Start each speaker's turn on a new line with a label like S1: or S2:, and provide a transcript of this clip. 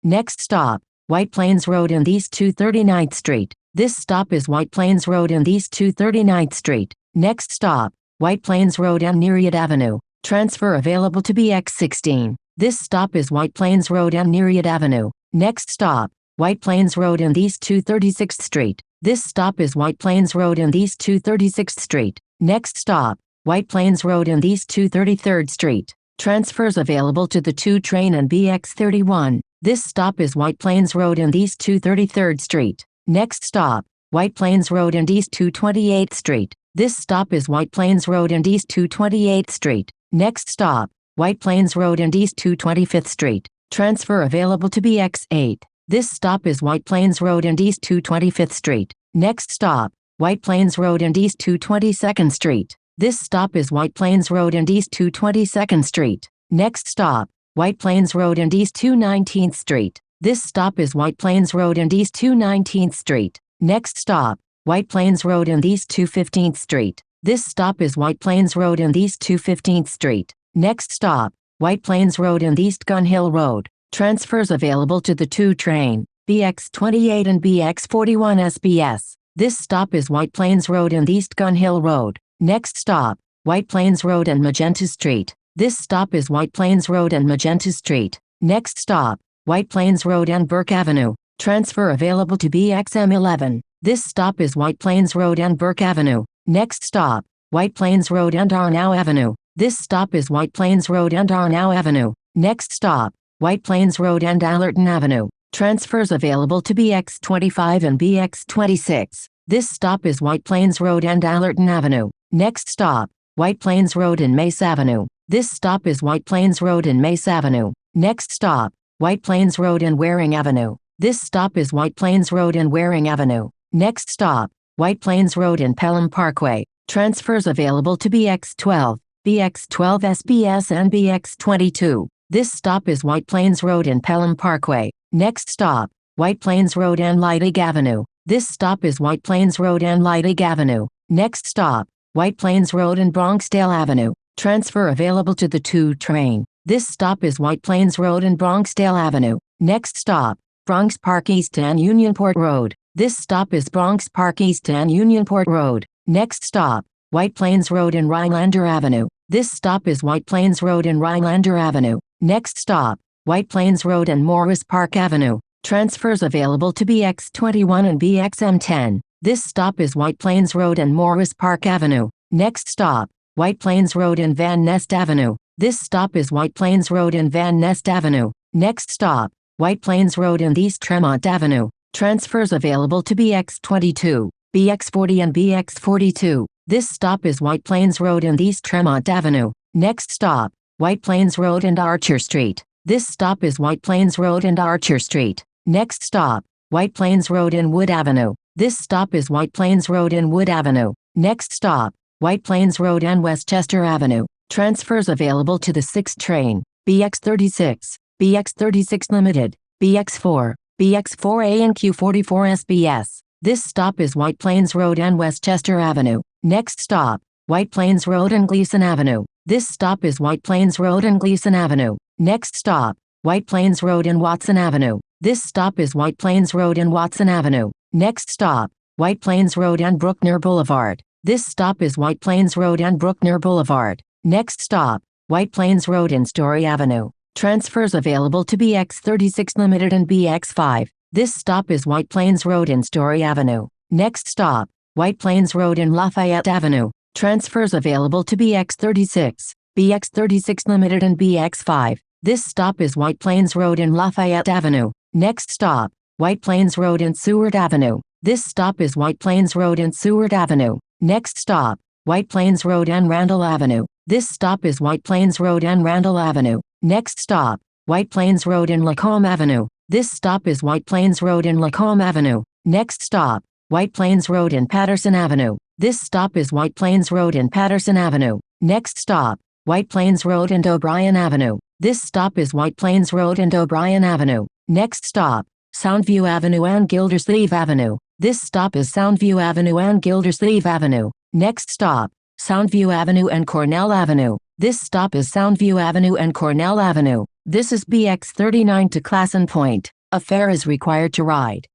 S1: Next stop, White Plains Road and East 239th Street. This stop is White Plains Road and East 239th Street. Next stop, White Plains Road and Nereid Avenue. Transfer available to Bx16. This stop is White Plains Road and Nereid Avenue. Next stop, White Plains Road and East 236th Street. This stop is White Plains Road and East 236th Street. Next stop, White Plains Road and East 233rd Street. Transfers available to the 2 train and Bx31. This stop is White Plains Road and East 233rd Street. Next stop, White Plains Road and East 228th Street. This stop is White Plains Road and East 228th Street. Next stop, White Plains Road and East 225th Street. Transfer available to Bx8. This stop is White Plains Road and East 225th Street. Next stop, White Plains Road and East 222nd Street. This stop is White Plains Road and East 222nd Street. Next stop, White Plains Road and East 219th Street. This stop is White Plains Road and East 219th Street. Next stop, White Plains Road and East 215th Street. This stop is White Plains Road and East 215th Street. Next stop, White Plains Road and East Gun Hill Road. Transfers available to the 2 train, Bx28 and Bx41 SBS. This stop is White Plains Road and East Gun Hill Road. Next stop, White Plains Road and Magenta Street. This stop is White Plains Road and Magenta Street. Next stop, White Plains Road and Burke Avenue. Transfer available to BXM11. This stop is White Plains Road and Burke Avenue. Next stop, White Plains Road and Arnau Avenue. This stop is White Plains Road and Arnau Avenue. Next stop, White Plains Road and Allerton Avenue. Transfers available to Bx25 and Bx26. This stop is White Plains Road and Allerton Avenue. Next stop, White Plains Road and Mace Avenue. This stop is White Plains Road and Mace Avenue. Next stop, White Plains Road and Waring Avenue. This stop is White Plains Road and Waring Avenue. Next stop, White Plains Road and Pelham Parkway. Transfers available to Bx12, Bx12 SBS and Bx22. This stop is White Plains Road and Pelham Parkway. Next stop, White Plains Road and Leidig Avenue. This stop is White Plains Road and Leidig Avenue. Next stop, White Plains Road and Bronxdale Avenue. Transfer available to the 2 train. This stop is White Plains Road and Bronxdale Avenue. Next stop, Bronx Park East and Unionport Road. This stop is Bronx Park East and Unionport Road. Next stop, White Plains Road and Rhinelander Avenue. This stop is White Plains Road and Rhinelander Avenue. Next stop, White Plains Road and Morris Park Avenue. Transfers available to Bx21 and Bxm10. This stop is White Plains Road and Morris Park Avenue. Next stop, White Plains Road and Van Nest Avenue. This stop is White Plains Road and Van Nest Avenue. Next stop, White Plains Road and East Tremont Avenue. Transfers available to Bx22, Bx40 and Bx42. This stop is White Plains Road and East Tremont Avenue. Next stop, White Plains Road and Archer Street. This stop is White Plains Road and Archer Street. Next stop, White Plains Road and Wood Avenue. This stop is White Plains Road and Wood Avenue. Next stop, White Plains Road and Westchester Avenue. Transfers available to the 6 train, Bx36, Bx36 Limited, Bx4, Bx4A and Q44 SBS. This stop is White Plains Road and Westchester Avenue. Next stop, White Plains Road and Gleason Avenue. This stop is White Plains Road and Gleason Avenue. Next stop, White Plains Road and Watson Avenue. This stop is White Plains Road and Watson Avenue. Next stop, White Plains Road and Bruckner Boulevard. This stop is White Plains Road and Bruckner Boulevard. Next stop, White Plains Road and Story Avenue. Transfers available to Bx36 Limited and Bx5. This stop is White Plains Road and Story Avenue. Next stop, White Plains Road and Lafayette Avenue. Transfers available to Bx36, Bx36 Limited and Bx5. This stop is White Plains Road and Lafayette Avenue. Next stop, White Plains Road and Seward Avenue. This stop is White Plains Road and Seward Avenue. Next stop, White Plains Road and Randall Avenue. This stop is White Plains Road and Randall Avenue. Next stop, White Plains Road and Lacombe Avenue. This stop is White Plains Road and Lacombe Avenue. Next stop, White Plains Road and Patterson Avenue. This stop is White Plains Road and Patterson Avenue. Next stop, White Plains Road and O'Brien Avenue. This stop is White Plains Road and O'Brien Avenue. Next stop, Soundview Avenue and Gildersleeve Avenue. This stop is Soundview Avenue and Gildersleeve Avenue. Next stop, Soundview Avenue and Cornell Avenue. This stop is Soundview Avenue and Cornell Avenue. This is Bx39 to Clason Point. A fare is required to ride.